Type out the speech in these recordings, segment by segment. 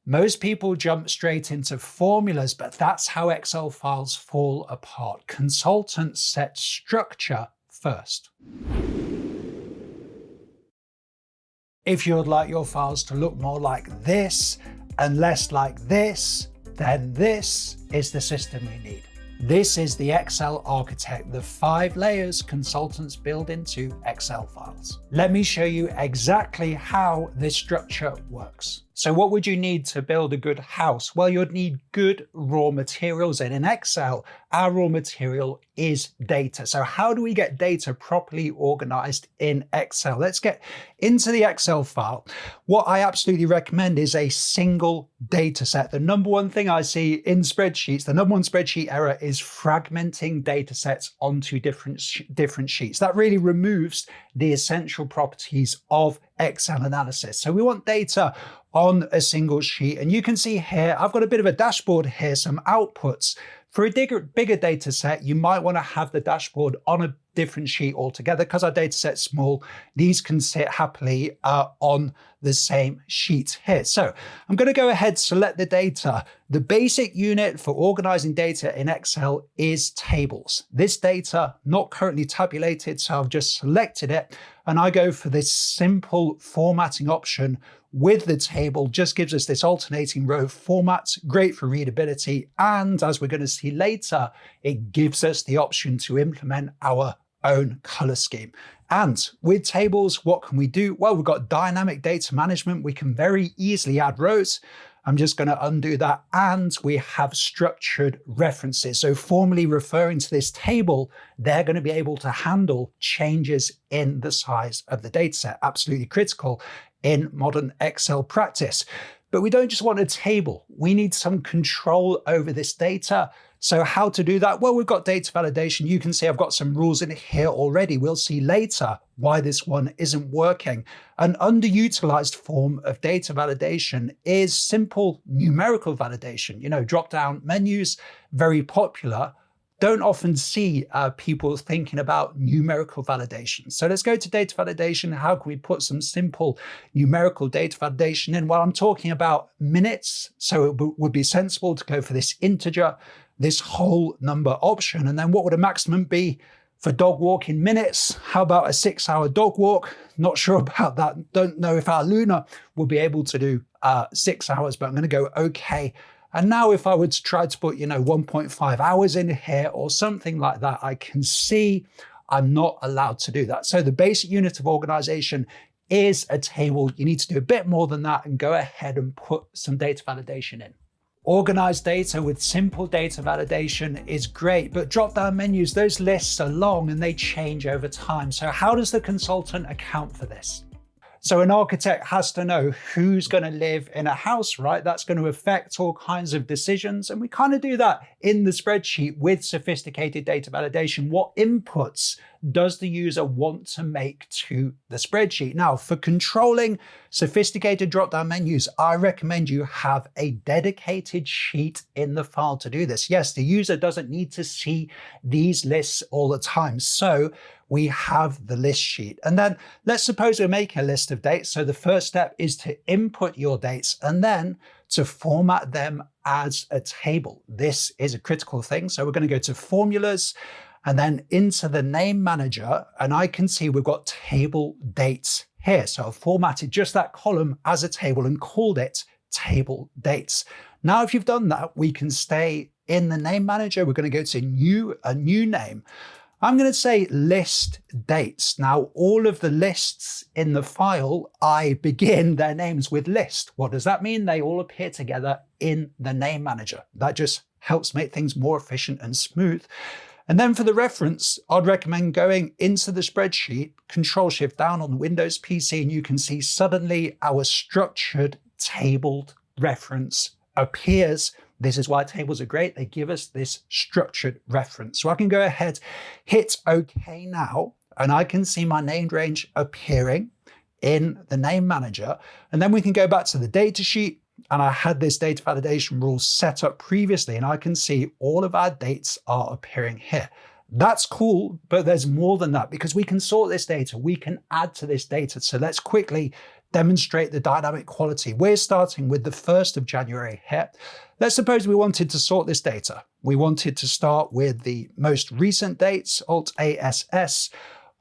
Most people jump straight into formulas, but that's how Excel files fall apart. Consultants set structure first. If you would like your files to look more like this and less like this, then this is the system you need. This is the Excel architect, the 5 layers consultants build into Excel files. Let me show you exactly how this structure works. So what would you need to build a good house? Well, you'd need good raw materials. And in Excel, our raw material is data. So how do we get data properly organized in Excel? Let's get into the Excel file. What I absolutely recommend is a single data set. The number one thing I see in spreadsheets, the number one spreadsheet error is fragmenting data sets onto different sheets. That really removes the essential properties of Excel analysis. So we want data on a single sheet. And you can see here, I've got a bit of a dashboard here, some outputs. For a bigger data set, you might want to have the dashboard on a different sheet altogether. Because our data set's small, these can sit happily on the same sheet here. So I'm going to go ahead, select the data. The basic unit for organizing data in Excel is tables. This data, not currently tabulated, so I've just selected it. And I go for this simple formatting option with the table, just gives us this alternating row format, great for readability. And as we're going to see later, it gives us the option to implement our own color scheme. And with tables, what can we do? Well, we've got dynamic data management. We can very easily add rows. I'm just going to undo that. And we have structured references. So formally referring to this table, they're going to be able to handle changes in the size of the data set. Absolutely critical in modern Excel practice. But we don't just want a table. We need some control over this data. So how to do that? Well, we've got data validation. You can see I've got some rules in here already. We'll see later why this one isn't working. An underutilized form of data validation is simple numerical validation. You know, drop-down menus, very popular. Don't often see people thinking about numerical validation. So let's go to data validation. How can we put some simple numerical data validation in? Well, I'm talking about minutes. So it would be sensible to go for this integer, this whole number option. And then what would a maximum be for dog walk in minutes? How about a 6-hour dog walk? Not sure about that. Don't know if our Luna will be able to do 6 hours, but I'm going to go okay. And now if I were to try to put, 1.5 hours in here or something like that, I can see I'm not allowed to do that. So the basic unit of organization is a table. You need to do a bit more than that and go ahead and put some data validation in. Organized data with simple data validation is great, but drop-down menus, those lists are long and they change over time. So how does the consultant account for this? So an architect has to know who's going to live in a house, right? That's going to affect all kinds of decisions. And we kind of do that in the spreadsheet with sophisticated data validation. What inputs does the user want to make to the spreadsheet? Now, for controlling sophisticated drop-down menus, I recommend you have a dedicated sheet in the file to do this. Yes, the user doesn't need to see these lists all the time. So we have the list sheet. And then let's suppose we're making a list of dates. So the first step is to input your dates and then to format them as a table. This is a critical thing. So we're going to go to formulas and then into the name manager. And I can see we've got table dates here. So I've formatted just that column as a table and called it table dates. Now, if you've done that, we can stay in the name manager. We're going to go to a new name. I'm going to say list dates. Now, all of the lists in the file, I begin their names with list. What does that mean? They all appear together in the name manager. That just helps make things more efficient and smooth. And then for the reference, I'd recommend going into the spreadsheet, Control-Shift down on the Windows PC, and you can see suddenly our structured tabled reference appears. This is why tables are great. They give us this structured reference. So I can go ahead, hit OK now, and I can see my named range appearing in the name manager. And then we can go back to the data sheet, and I had this data validation rule set up previously, and I can see all of our dates are appearing here. That's cool, but there's more than that because we can sort this data. We can add to this data. So let's quickly demonstrate the dynamic quality. We're starting with the 1st of January here. Let's suppose we wanted to sort this data. We wanted to start with the most recent dates, Alt-ASS.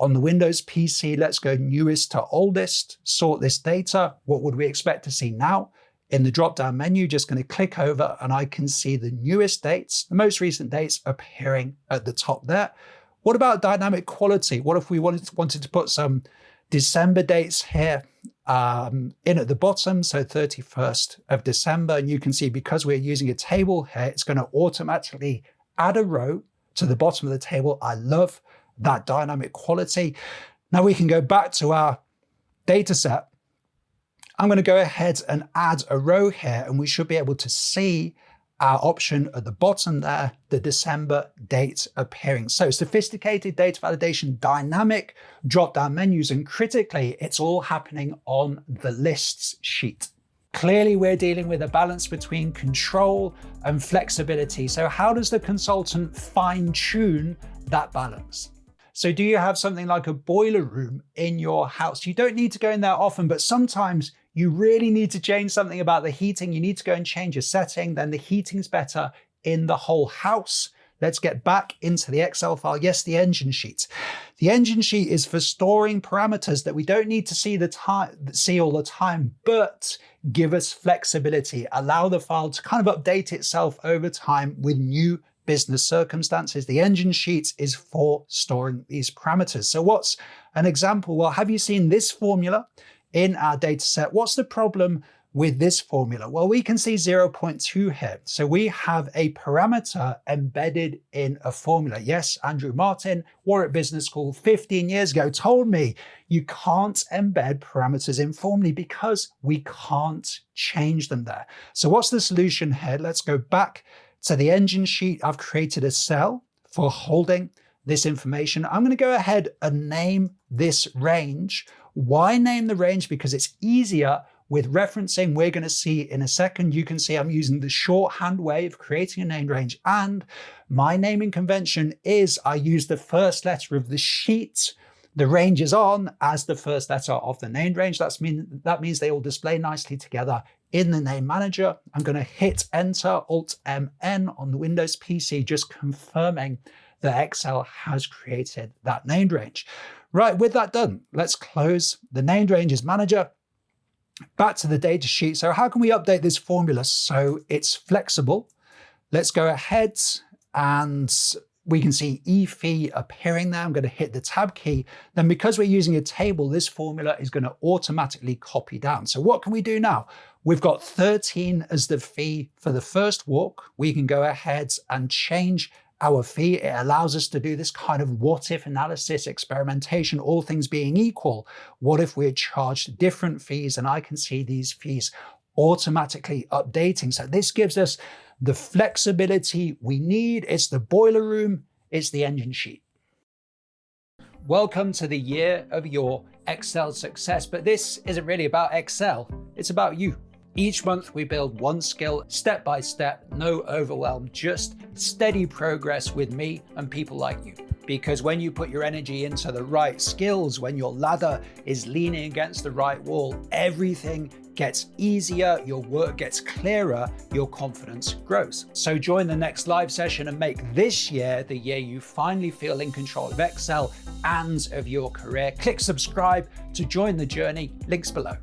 On the Windows PC, let's go newest to oldest, sort this data. What would we expect to see now? In the drop-down menu, just going to click over and I can see the newest dates, the most recent dates appearing at the top there. What about dynamic quality? What if we wanted to put some December dates here in at the bottom, so 31st of December, and you can see because we're using a table here, it's going to automatically add a row to the bottom of the table. I love that dynamic quality. Now we can go back to our data set. I'm going to go ahead and add a row here, and we should be able to see our option at the bottom there, the December date appearing. So sophisticated data validation, dynamic drop-down menus, and critically, it's all happening on the lists sheet. Clearly, we're dealing with a balance between control and flexibility. So how does the consultant fine-tune that balance? So do you have something like a boiler room in your house? You don't need to go in there often, but sometimes you really need to change something about the heating. You need to go and change a setting, then the heating's better in the whole house. Let's get back into the Excel file. Yes, the engine sheet. The engine sheet is for storing parameters that we don't need to see all the time, but give us flexibility, allow the file to kind of update itself over time with new business circumstances. The engine sheet is for storing these parameters. So what's an example? Well, have you seen this formula in our data set? What's the problem with this formula? Well, we can see 0.2 here. So we have a parameter embedded in a formula. Yes, Andrew Martin, Warwick Business School 15 years ago told me you can't embed parameters in formulae because we can't change them there. So what's the solution here? Let's go back to the engine sheet. I've created a cell for holding this information. I'm going to go ahead and name this range. Why name the range? Because it's easier with referencing. We're going to see in a second. You can see I'm using the shorthand way of creating a named range. And my naming convention is I use the first letter of the sheet the range is on as the first letter of the named range. That means they all display nicely together in the name manager. I'm going to hit enter, Alt-MN on the Windows PC, just confirming that Excel has created that named range. Right, with that done, let's close the named ranges manager. Back to the data sheet. So how can we update this formula so it's flexible? Let's go ahead and we can see eFee appearing there. I'm going to hit the tab key. Then because we're using a table, this formula is going to automatically copy down. So what can we do now? We've got 13 as the fee for the first walk. We can go ahead and change our fee. It allows us to do this kind of what if analysis, experimentation, all things being equal. What if we're charged different fees? And I can see these fees automatically updating. So this gives us the flexibility we need. It's the boiler room, it's the engine sheet. Welcome to the year of your Excel success, but this isn't really about Excel, it's about you. Each month we build one skill step by step, no overwhelm, just steady progress with me and people like you. Because when you put your energy into the right skills, when your ladder is leaning against the right wall, everything gets easier, your work gets clearer, your confidence grows. So join the next live session and make this year the year you finally feel in control of Excel and of your career. Click subscribe to join the journey, links below.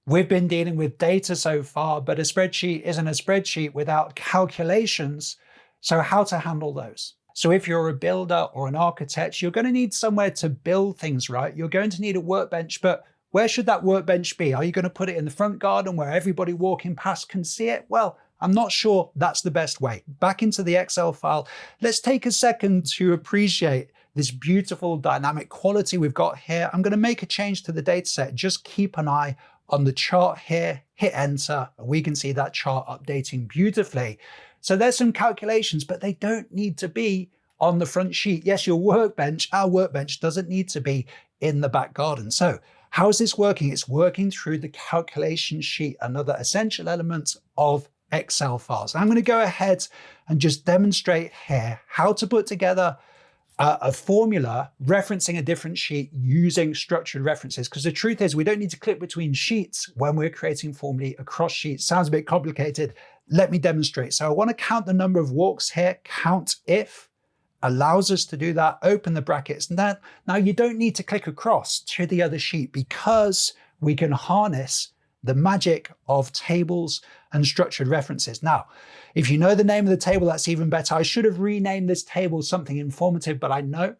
We've been dealing with data so far, but a spreadsheet isn't a spreadsheet without calculations. So how to handle those? So if you're a builder or an architect, you're going to need somewhere to build things, right? You're going to need a workbench, but where should that workbench be? Are you going to put it in the front garden where everybody walking past can see it? Well, I'm not sure that's the best way. Back into the Excel file. Let's take a second to appreciate this beautiful dynamic quality we've got here. I'm going to make a change to the dataset. Just keep an eye on the chart here, hit enter, and we can see that chart updating beautifully. So there's some calculations, but they don't need to be on the front sheet. Yes, your workbench, our workbench doesn't need to be in the back garden. So how is this working? It's working through the calculation sheet, another essential element of Excel files. I'm going to go ahead and just demonstrate here how to put together a formula referencing a different sheet using structured references. Because the truth is we don't need to click between sheets when we're creating formulae across sheets. Sounds a bit complicated. Let me demonstrate. So I want to count the number of walks here. Count if allows us to do that. Open the brackets. And then now you don't need to click across to the other sheet because we can harness the magic of tables and structured references. Now, if you know the name of the table, that's even better. I should have renamed this table something informative, but I know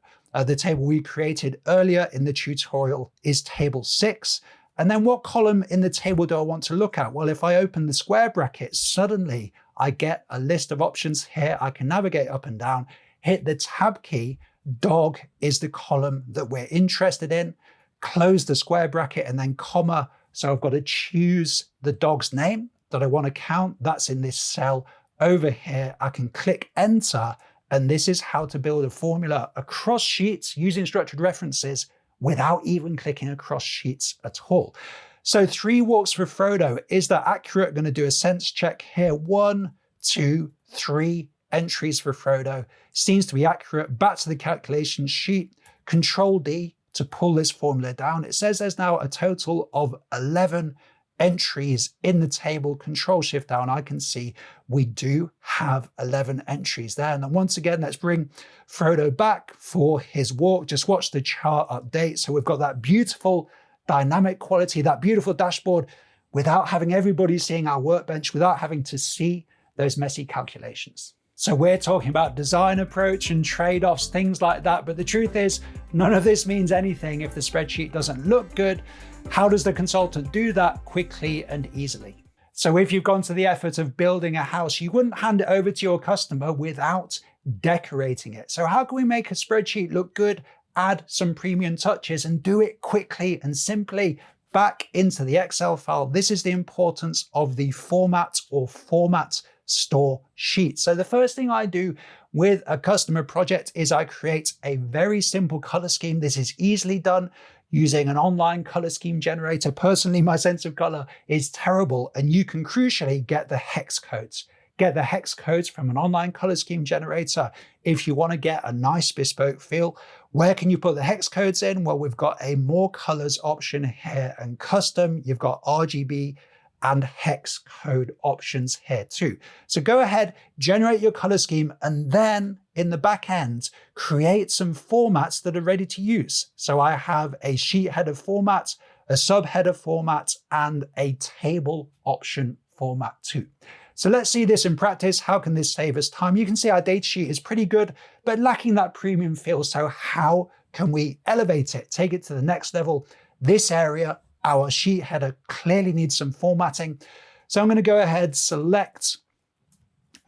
the table we created earlier in the tutorial is table 6. And then what column in the table do I want to look at? Well, if I open the square brackets, suddenly I get a list of options here. I can navigate up and down, hit the tab key. Dog is the column that we're interested in. Close the square bracket and then comma. So I've got to choose the dog's name that I want to count. That's in this cell over here. I can click enter, and this is how to build a formula across sheets using structured references without even clicking across sheets at all. So 3 walks for Frodo. Is that accurate? Going to do a sense check here. 1, 2, 3 entries for Frodo. Seems to be accurate. Back to the calculation sheet. Control D to pull this formula down. It says there's now a total of 11 entries in the table. Control Shift down, I can see we do have 11 entries there. And then once again, let's bring Frodo back for his walk. Just watch the chart update. So we've got that beautiful dynamic quality, that beautiful dashboard without having everybody seeing our workbench, without having to see those messy calculations. So we're talking about design approach and trade-offs, things like that. But the truth is, none of this means anything if the spreadsheet doesn't look good. How does the consultant do that quickly and easily? So if you've gone to the effort of building a house, you wouldn't hand it over to your customer without decorating it. So how can we make a spreadsheet look good, add some premium touches, and do it quickly and simply back into the Excel file? This is the importance of the format or format store sheet. So the first thing I do with a customer project is I create a very simple color scheme. This is easily done using an online color scheme generator. Personally, my sense of color is terrible, and you can crucially get the hex codes. Get the hex codes from an online color scheme generator if you want to get a nice bespoke feel. Where can you put the hex codes in? Well, we've got a more colors option here, and custom, you've got RGB and hex code options here too. So go ahead, generate your color scheme, and then in the back end, create some formats that are ready to use. So I have a sheet header format, a subheader format, and a table option format too. So let's see this in practice. How can this save us time? You can see our data sheet is pretty good, but lacking that premium feel. So how can we elevate it, take it to the next level? This area, our sheet header, clearly needs some formatting. So I'm going to go ahead, select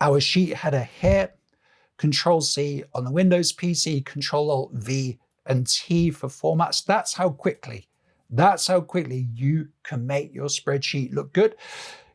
our sheet header here, Control C on the Windows PC, Control Alt V and T for formats. That's how quickly you can make your spreadsheet look good.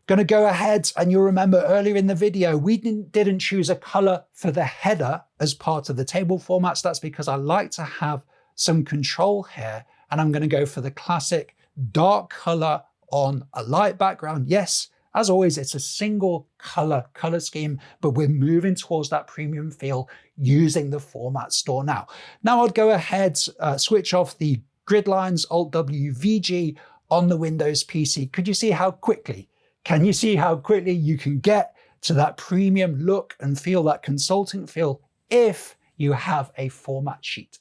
Going to go ahead, and you'll remember earlier in the video, we didn't choose a color for the header as part of the table formats. That's because I like to have some control here, and I'm going to go for the classic dark color on a light background. Yes, as always, it's a single color scheme, but we're moving towards that premium feel using the format store now. Now I'd go ahead, switch off the grid lines, Alt W, VG on the Windows PC. Could you see how quickly? Can you see how quickly you can get to that premium look and feel, that consulting feel, if you have a format sheet?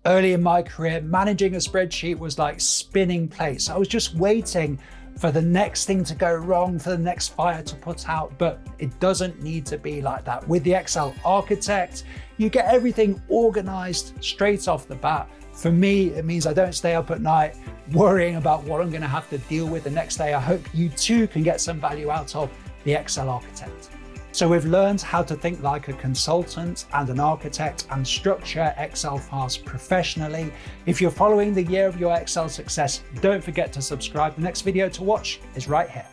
Early in my career, managing a spreadsheet was like spinning plates. I was just waiting for the next thing to go wrong, for the next fire to put out, but it doesn't need to be like that. With the Excel Architect, you get everything organized straight off the bat. For me, it means I don't stay up at night worrying about what I'm going to have to deal with the next day. I hope you too can get some value out of the Excel Architect. So we've learned how to think like a consultant and an architect and structure Excel files professionally. If you're following the year of your Excel success, don't forget to subscribe. The next video to watch is right here.